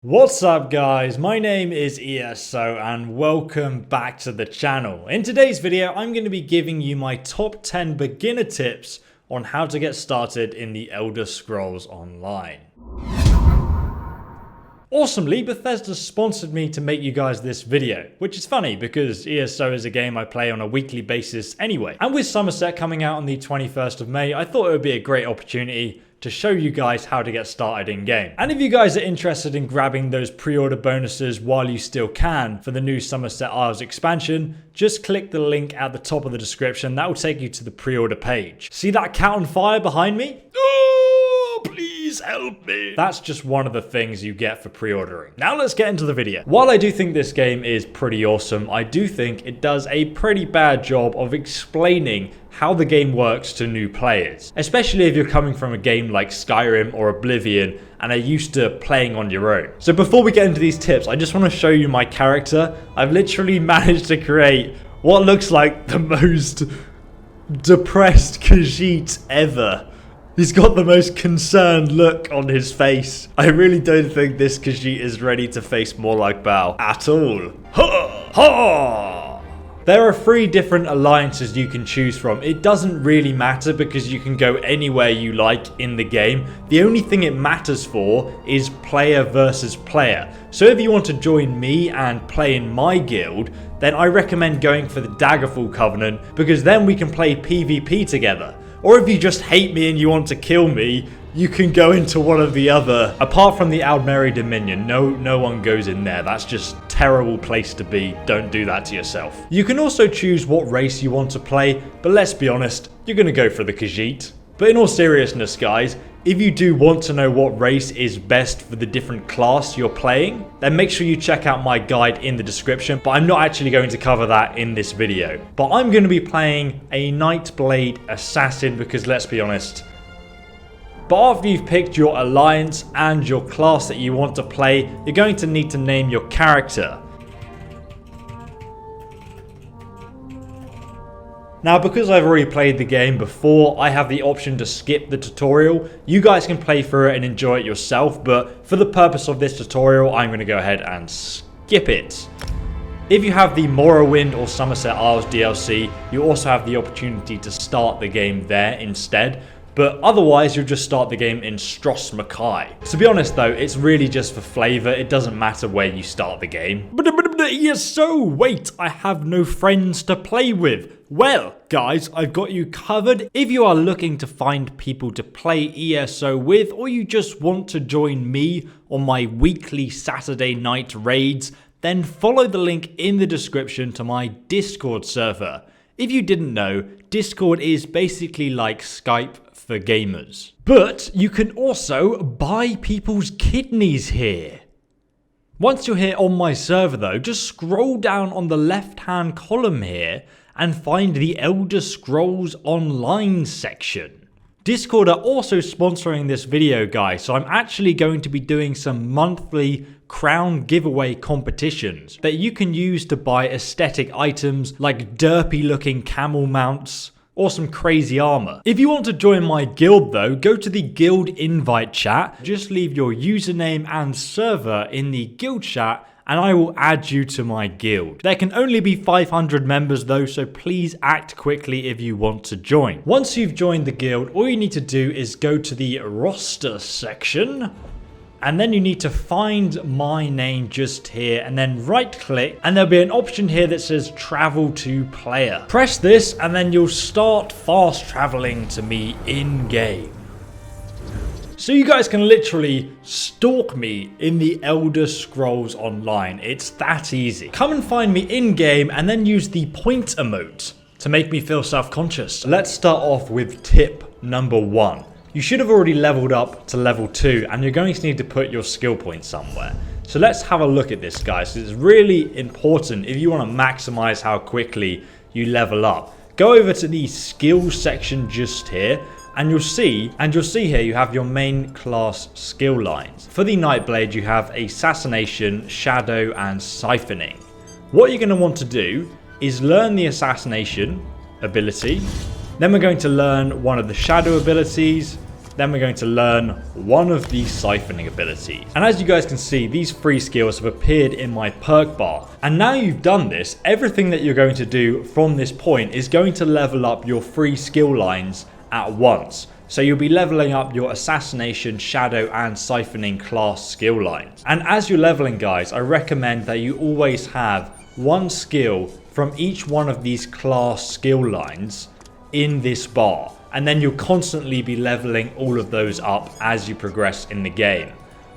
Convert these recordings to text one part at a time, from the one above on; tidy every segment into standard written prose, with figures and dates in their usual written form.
What's up guys, my name is ESO and welcome back to the channel. In today's video I'm going to be giving you my top 10 beginner tips on how to get started in the Elder Scrolls Online. Awesomely, Bethesda sponsored me to make you guys this video, which is funny because ESO is a game I play on a weekly basis anyway. And with Summerset coming out on the 21st of May, I thought it would be a great opportunity to show you guys how to get started in game. And if you guys are interested in grabbing those pre-order bonuses while you still can for the new Summerset Isles expansion, just click the link at the top of the description. That will take you to the pre-order page. See that cat on fire behind me? Oh, please help me. That's just one of the things you get for pre-ordering. Now let's get into the video. While I do think this game is pretty awesome, I do think it does a pretty bad job of explaining how the game works to new players, especially if you're coming from a game like Skyrim or Oblivion and are used to playing on your own. So before we get into these tips, I just want to show you my character. I've literally managed to create what looks like the most depressed Khajiit ever. He's got the most concerned look on his face. I really don't think this Khajiit is ready to face Morlock Bow at all. Ha! Ha! There are 3 different alliances you can choose from. It doesn't really matter because you can go anywhere you like in the game. The only thing it matters for is player versus player. So if you want to join me and play in my guild, then I recommend going for the Daggerfall Covenant because then we can play PvP together. Or if you just hate me and you want to kill me, you can go into one of the other. Apart from the Aldmeri Dominion, no one goes in there. That's just a terrible place to be. Don't do that to yourself. You can also choose what race you want to play, but let's be honest, you're going to go for the Khajiit. But in all seriousness, guys, if you do want to know what race is best for the different class you're playing, then make sure you check out my guide in the description, but I'm not actually going to cover that in this video. But I'm going to be playing a Nightblade Assassin because let's be honest, but after you've picked your alliance and your class that you want to play, you're going to need to name your character. Now, because I've already played the game before, I have the option to skip the tutorial. You guys can play through it and enjoy it yourself, but for the purpose of this tutorial, I'm going to go ahead and skip it. If you have the Morrowind or Summerset Isles DLC, you also have the opportunity to start the game there instead. But otherwise, you'll just start the game in Stros Mackay. To be honest though, it's really just for flavor. It doesn't matter where you start the game. But ESO, wait, I have no friends to play with. Well, guys, I've got you covered. If you are looking to find people to play ESO with, or you just want to join me on my weekly Saturday night raids, then follow the link in the description to my Discord server. If you didn't know, Discord is basically like Skype for gamers. But you can also buy people's kidneys here. Once you're here on my server though, just scroll down on the left-hand column here and find the Elder Scrolls Online section. Discord are also sponsoring this video, guys, so I'm actually going to be doing some monthly crown giveaway competitions that you can use to buy aesthetic items like derpy looking camel mounts or some crazy armor. If you want to join my guild though, go to the guild invite chat, just leave your username and server in the guild chat and I will add you to my guild. There can only be 500 members though, so please act quickly if you want to join. Once you've joined the guild, all you need to do is go to the roster section. And then you need to find my name just here and then right click and there'll be an option here that says travel to player. Press this and then you'll start fast traveling to me in game. So you guys can literally stalk me in the Elder Scrolls Online. It's that easy. Come and find me in game and then use the point emote to make me feel self-conscious. Let's start off with tip number 1. You should have already leveled up to level 2 and you're going to need to put your skill point somewhere. So let's have a look at this, guys. It's really important if you want to maximize how quickly you level up. Go over to the skills section just here and you'll see here you have your main class skill lines. For the Nightblade you have Assassination, Shadow and Siphoning. What you're going to want to do is learn the Assassination ability. Then we're going to learn one of the Shadow abilities. then we're going to learn one of the siphoning abilities. And as you guys can see, these 3 skills have appeared in my perk bar. And now you've done this, everything that you're going to do from this point is going to level up your 3 skill lines at once. So you'll be leveling up your assassination, shadow and siphoning class skill lines. And as you're leveling, guys, I recommend that you always have 1 skill from each one of these class skill lines in this bar. And then you'll constantly be leveling all of those up as you progress in the game.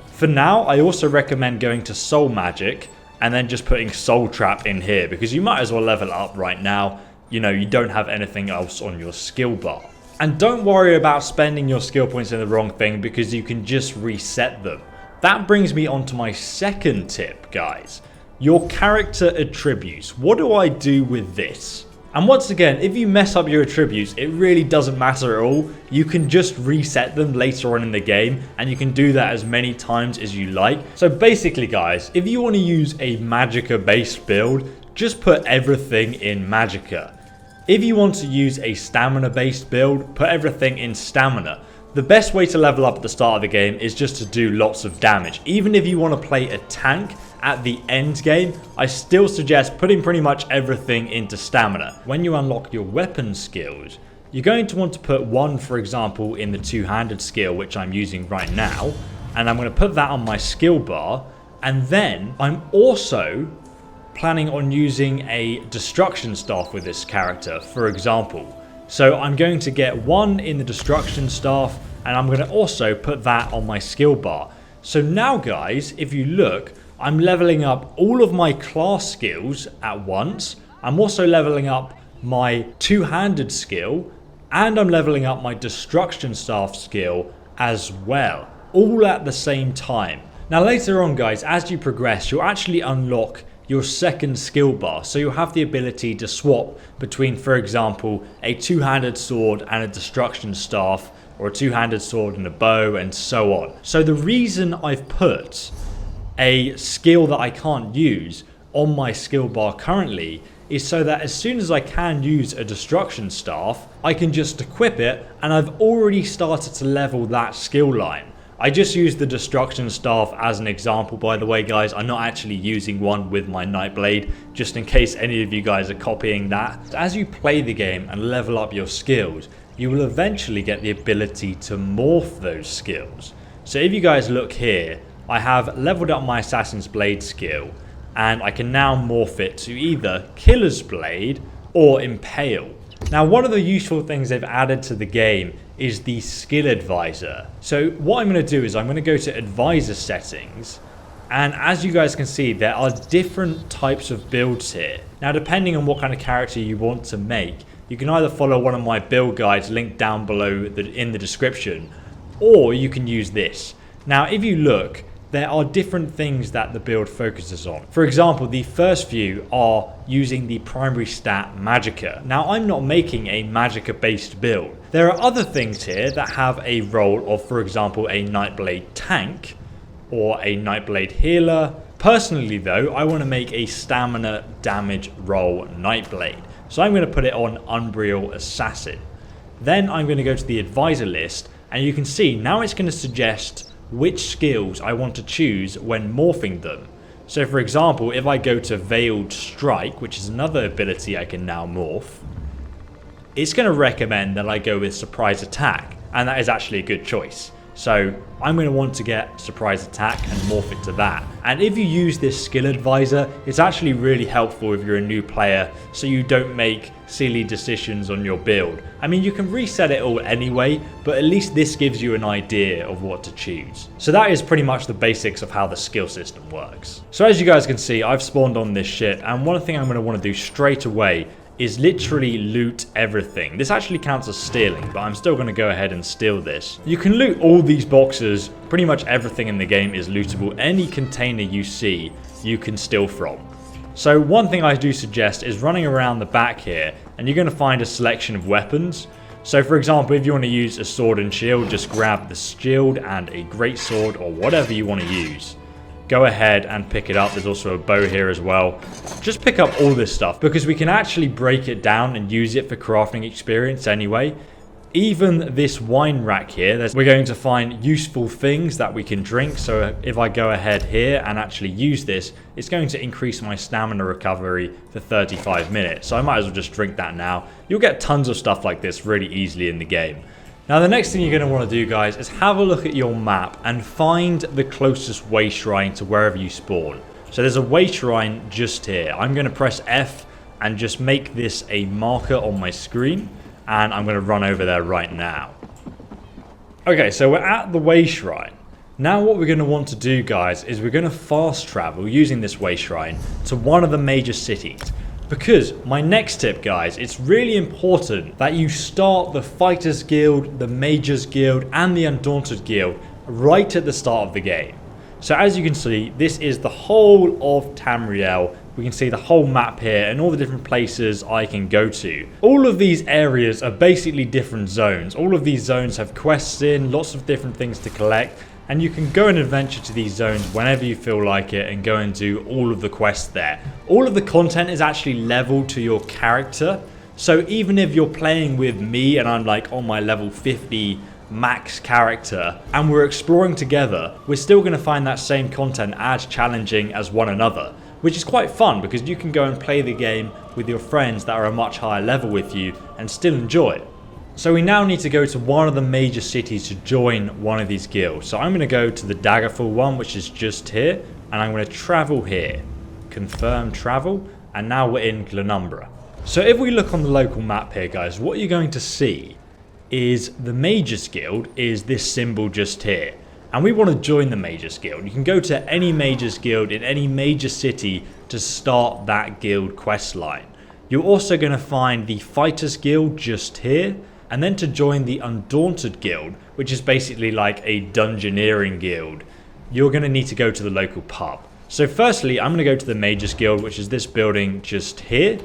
For now, I also recommend going to Soul Magic and then just putting Soul Trap in here, because you might as well level up right now. You know, you don't have anything else on your skill bar. And don't worry about spending your skill points in the wrong thing, because you can just reset them. That brings me on to my second tip, guys. Your character attributes. What do I do with this? And once again, if you mess up your attributes, it really doesn't matter at all. You can just reset them later on in the game, and you can do that as many times as you like. So basically, guys, if you want to use a Magicka based build, just put everything in Magicka. If you want to use a stamina based build, put everything in stamina. The best way to level up at the start of the game is just to do lots of damage. Even if you want to play a tank at the end game, I still suggest putting pretty much everything into stamina. When you unlock your weapon skills, you're going to want to put 1, for example, in the two-handed skill, which I'm using right now. And I'm going to put that on my skill bar. And then I'm also planning on using a destruction staff with this character, for example. So I'm going to get 1 in the destruction staff, and I'm going to also put that on my skill bar. So now, guys, if you look, I'm leveling up all of my class skills at once. I'm also leveling up my two-handed skill, and I'm leveling up my destruction staff skill as well, all at the same time. Now later on, guys, as you progress, you'll actually unlock your second skill bar, so you'll have the ability to swap between, for example, a two-handed sword and a destruction staff, or a two-handed sword and a bow, and so on. So the reason I've put a skill that I can't use on my skill bar currently is so that as soon as I can use a destruction staff, I can just equip it, and I've already started to level that skill line. I just used the destruction staff as an example, by the way, guys. I'm not actually using one with my Nightblade, just in case any of you guys are copying that. As you play the game and level up your skills, you will eventually get the ability to morph those skills. So if you guys look here, I have leveled up my Assassin's Blade skill, and I can now morph it to either Killer's Blade or Impale. Now, one of the useful things they've added to the game is the skill advisor. So what I'm going to do is I'm going to go to advisor settings, and as you guys can see, there are different types of builds here. Now, depending on what kind of character you want to make, you can either follow one of my build guides linked down below in the description, or you can use this. Now, if you look, there are different things that the build focuses on. For example, the first few are using the primary stat Magicka. Now, I'm not making a Magicka based build. There are other things here that have a role of, for example, a Nightblade tank or a Nightblade healer. Personally though, I want to make a stamina damage role Nightblade. So I'm going to put it on Umbreal Assassin. Then I'm going to go to the advisor list, and you can see now it's going to suggest which skills I want to choose when morphing them. So for example, if I go to Veiled Strike, which is another ability I can now morph, it's going to recommend that I go with Surprise Attack, and that is actually a good choice. So I'm going to want to get Surprise Attack and morph it to that. And if you use this skill advisor, it's actually really helpful if you're a new player, so you don't make silly decisions on your build. I mean, you can reset it all anyway, but at least this gives you an idea of what to choose. So that is pretty much the basics of how the skill system works. So as you guys can see, I've spawned on this ship, and one thing I'm going to want to do straight away is literally loot everything. This actually counts as stealing, but I'm still going to go ahead and steal this. You can loot all these boxes. Pretty much everything in the game is lootable. Any container you see, you can steal from. So one thing I do suggest is running around the back here, and you're going to find a selection of weapons. So for example, if you want to use a sword and shield, just grab the shield and a greatsword or whatever you want to use. Go ahead and pick it up. There's also a bow here as well. Just pick up all this stuff because we can actually break it down and use it for crafting experience anyway. Even this wine rack here, we're going to find useful things that we can drink. So if I go ahead here and actually use this, it's going to increase my stamina recovery for 35 minutes. So I might as well just drink that now. You'll get tons of stuff like this really easily in the game. Now the next thing you're going to want to do, guys, is have a look at your map and find the closest way shrine to wherever you spawn. So there's a way shrine just here. I'm going to press F and just make this a marker on my screen. And I'm going to run over there right now. Okay, so we're at the way shrine. Now what we're going to want to do, guys, is we're going to fast travel using this way shrine to one of the major cities. Because my next tip, guys, it's really important that you start the Fighters Guild, the Mages Guild, and the Undaunted Guild right at the start of the game. So as you can see, this is the whole of Tamriel. We can see the whole map here and all the different places I can go to. All of these areas are basically different zones. All of these zones have quests in, lots of different things to collect, and you can go and adventure to these zones whenever you feel like it and go and do all of the quests there. All of the content is actually leveled to your character. So even if you're playing with me and I'm like on my level 50 max character and we're exploring together, we're still going to find that same content as challenging as one another. Which is quite fun because you can go and play the game with your friends that are a much higher level with you and still enjoy it. So we now need to go to one of the major cities to join one of these guilds. So I'm going to go to the Daggerfall one, which is just here, and I'm going to travel here. Confirm travel, and now we're in Glenumbra. So if we look on the local map here, guys, what you're going to see is the Mages Guild is this symbol just here. And we want to join the Mages Guild. You can go to any Mages Guild in any major city to start that guild quest line. You're also going to find the Fighters Guild just here. And then to join the Undaunted Guild, which is basically like a dungeoneering guild, you're going to need to go to the local pub. So firstly, I'm going to go to the Mages Guild, which is this building just here.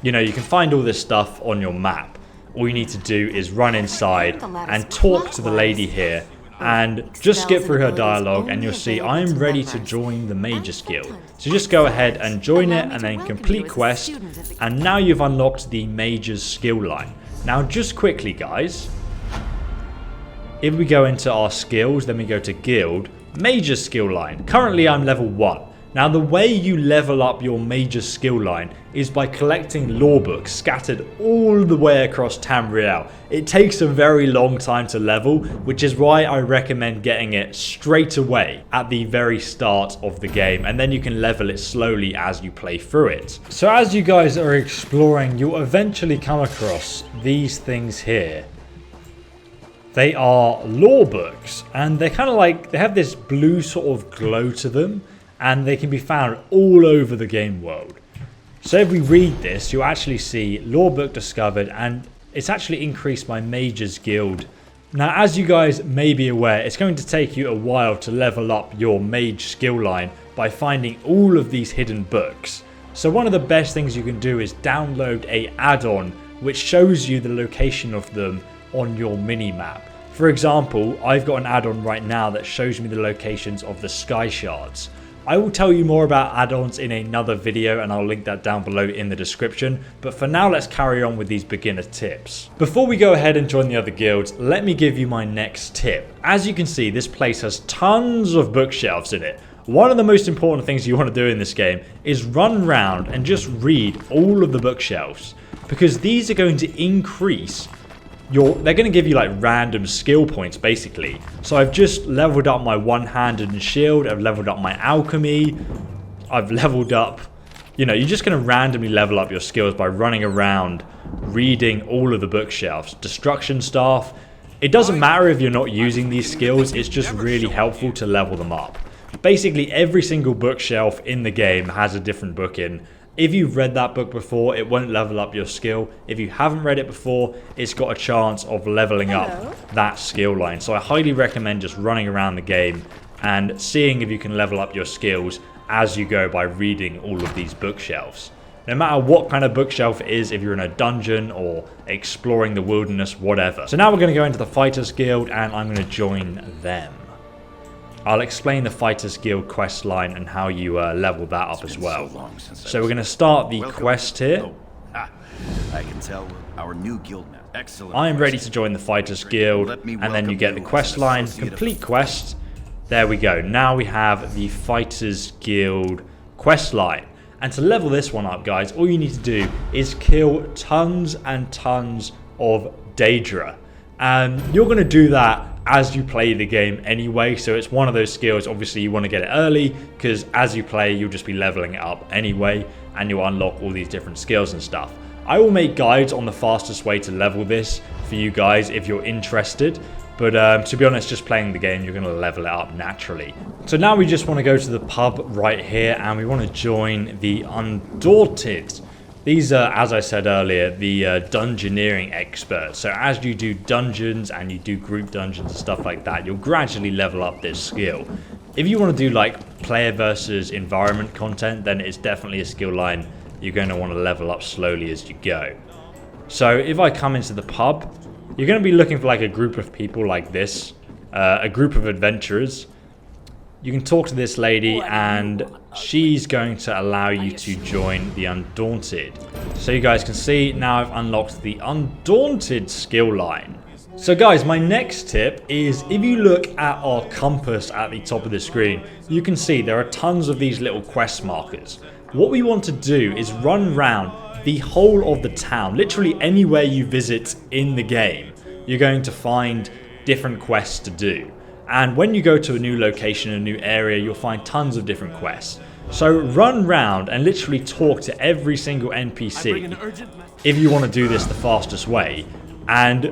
You know, you can find all this stuff on your map. All you need to do is run inside and talk to the lady here. And just skip through her dialogue and you'll see I'm ready to join the Mages Guild. So just go ahead and join it and then complete quest, and now you've unlocked the Mages skill line. Now just quickly, guys, if we go into our skills, then we go to Guild, Mages skill line. Currently I'm level 1. Now the way you level up your Mages skill line is by collecting lore books scattered all the way across Tamriel. It takes a very long time to level, which is why I recommend getting it straight away at the very start of the game, and then you can level it slowly as you play through it. So as you guys are exploring, you'll eventually come across these things here. They are lore books, and they're kind of like, they have this blue sort of glow to them, and they can be found all over the game world. So if we read this, you'll actually see lore book discovered, and it's actually increased my Mages Guild. Now, as you guys may be aware, it's going to take you a while to level up your mage skill line by finding all of these hidden books. So one of the best things you can do is download a add-on which shows you the location of them on your mini-map. For example, I've got an add-on right now that shows me the locations of the sky shards. I will tell you more about add-ons in another video, and I'll link that down below in the description, but for now let's carry on with these beginner tips. Before we go ahead and join the other guilds, let me give you my next tip. As you can see, this place has tons of bookshelves in it. One of the most important things you want to do in this game is run around and just read all of the bookshelves, because these are going to increase they're going to give you like random skill points basically. So I've just leveled up my one-handed and shield, I've leveled up my alchemy, I've leveled up, you know, you're just going to randomly level up your skills by running around reading all of the bookshelves. Destruction staff, it doesn't matter if you're not using these skills, it's just really helpful to level them up. Basically every single bookshelf in the game has a different book in. If you've read that book before, it won't level up your skill. If you haven't read it before, it's got a chance of leveling up that skill line. So I highly recommend just running around the game and seeing if you can level up your skills as you go by reading all of these bookshelves. No matter what kind of bookshelf it is, if you're in a dungeon or exploring the wilderness, whatever. So now we're going to go into the Fighters Guild and I'm going to join them. I'll explain the Fighters Guild quest line and how you level that up as well. So we're going to start the quest here. I can tell our new guild master. Excellent. I'm ready to join the Fighters Guild, and then you get the quest line, complete quest. There we go. Now we have the Fighters Guild quest line. And to level this one up, guys, all you need to do is kill tons and tons of Daedra. You're going to do that as you play the game anyway, so it's one of those skills. Obviously you want to get it early, because as you play you'll just be leveling it up anyway, and you'll unlock all these different skills and stuff. I will make guides on the fastest way to level this for you guys if you're interested, but to be honest, just playing the game, you're going to level it up naturally. So now we just want to go to the pub right here, and we want to join the Undaunted. These are, as I said earlier, the dungeoneering experts. So as you do dungeons and you do group dungeons and stuff like that, you'll gradually level up this skill. If you want to do like player versus environment content, then it's definitely a skill line you're going to want to level up slowly as you go. So if I come into the pub, you're going to be looking for like a group of people like this, a group of adventurers. You can talk to this lady and she's going to allow you to join the Undaunted. So you guys can see now I've unlocked the Undaunted skill line. So guys, my next tip is if you look at our compass at the top of the screen, you can see there are tons of these little quest markers. What we want to do is run around the whole of the town. Literally anywhere you visit in the game, you're going to find different quests to do. And when you go to a new location, a new area, you'll find tons of different quests. So run round and literally talk to every single NPC if you want to do this the fastest way, and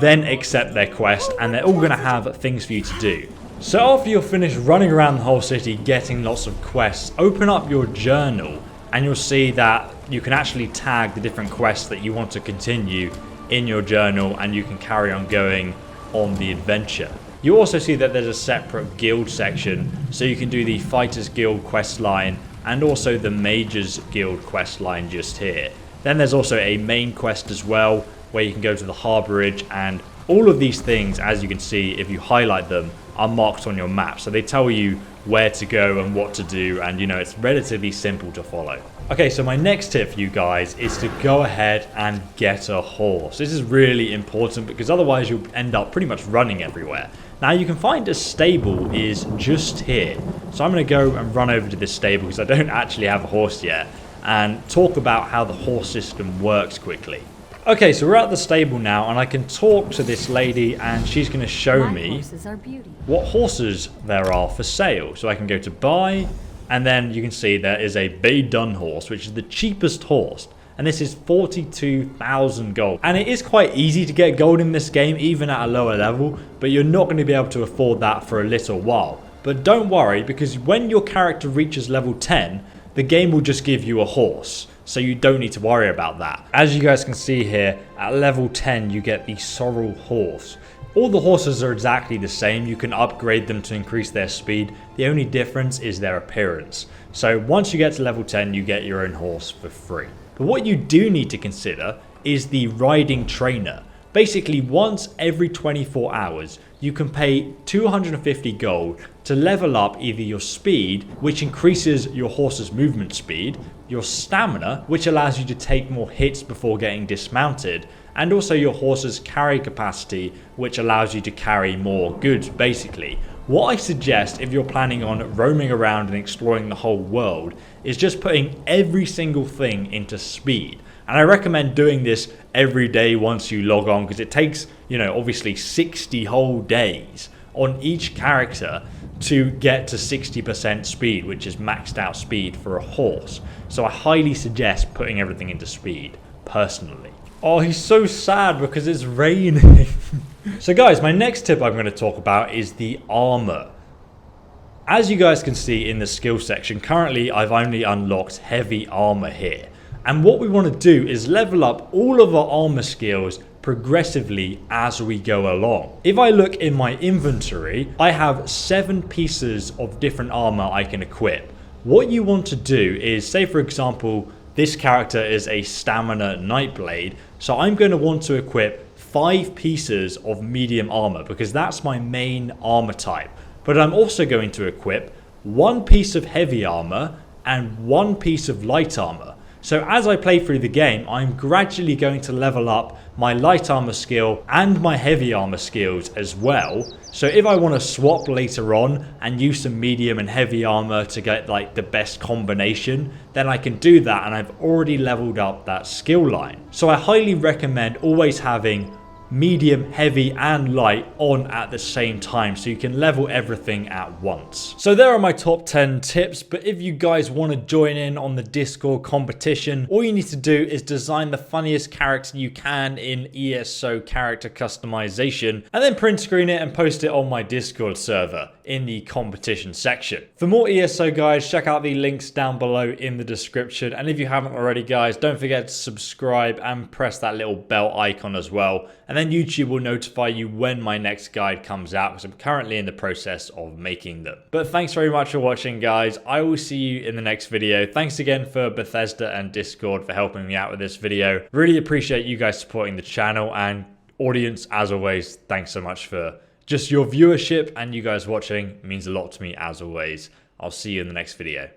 then accept their quest, and they're all going to have things for you to do. So after you're finished running around the whole city getting lots of quests, open up your journal and you'll see that you can actually tag the different quests that you want to continue in your journal, and you can carry on going on the adventure. You also see that there's a separate guild section, so you can do the Fighters Guild quest line and also the Mages Guild quest line just here. Then there's also a main quest as well, where you can go to the harborage, and all of these things, as you can see, if you highlight them, are marked on your map. So they tell you where to go and what to do, and you know, it's relatively simple to follow. Okay, so my next tip for you guys is to go ahead and get a horse. This is really important because otherwise you'll end up pretty much running everywhere. Now you can find a stable is just here. So I'm going to go and run over to this stable because I don't actually have a horse yet, and talk about how the horse system works quickly. Okay, so we're at the stable now, and I can talk to this lady, and she's going to show me what horses there are for sale. So I can go to buy, and then you can see there is a Bay Dun horse, which is the cheapest horse. And this is 42,000 gold. And it is quite easy to get gold in this game, even at a lower level, but you're not going to be able to afford that for a little while. But don't worry, because when your character reaches level 10, the game will just give you a horse. So you don't need to worry about that. As you guys can see here, at level 10 you get the Sorrel horse. All the horses are exactly the same. You can upgrade them to increase their speed. The only difference is their appearance. So once you get to level 10, you get your own horse for free. But what you do need to consider is the riding trainer. Basically, once every 24 hours, you can pay 250 gold to level up either your speed, which increases your horse's movement speed, your stamina, which allows you to take more hits before getting dismounted, and also your horse's carry capacity, which allows you to carry more goods, basically. What I suggest if you're planning on roaming around and exploring the whole world is just putting every single thing into speed. And I recommend doing this every day once you log on, because it takes, you know, obviously 60 whole days on each character to get to 60% speed, which is maxed out speed for a horse. So I highly suggest putting everything into speed, personally. Oh, he's so sad because it's raining. So guys, my next tip I'm going to talk about is the armor. As you guys can see in the skill section, currently I've only unlocked heavy armor here. And what we want to do is level up all of our armor skills progressively as we go along. If I look in my inventory, I have 7 pieces of different armor I can equip. What you want to do is, say for example, this character is a stamina Nightblade, so I'm going to want to equip 5 pieces of medium armor because that's my main armor type. But I'm also going to equip 1 piece of heavy armor and 1 piece of light armor. So as I play through the game, I'm gradually going to level up my light armor skill and my heavy armor skills as well. So if I want to swap later on and use some medium and heavy armor to get like the best combination, then I can do that, and I've already leveled up that skill line. So I highly recommend always having medium, heavy and light on at the same time so you can level everything at once. So there are my top 10 tips, but if you guys want to join in on the Discord competition, all you need to do is design the funniest character you can in ESO character customization and then print screen it and post it on my Discord server in the competition section. For more ESO guides, check out the links down below in the description, and if you haven't already guys, don't forget to subscribe and press that little bell icon as well, and then YouTube will notify you when my next guide comes out, because I'm currently in the process of making them. But thanks very much for watching guys. I will see you in the next video. Thanks again for Bethesda and Discord for helping me out with this video. Really appreciate you guys supporting the channel, and audience, as always, thanks so much for just your viewership, and you guys watching means a lot to me as always. I'll see you in the next video.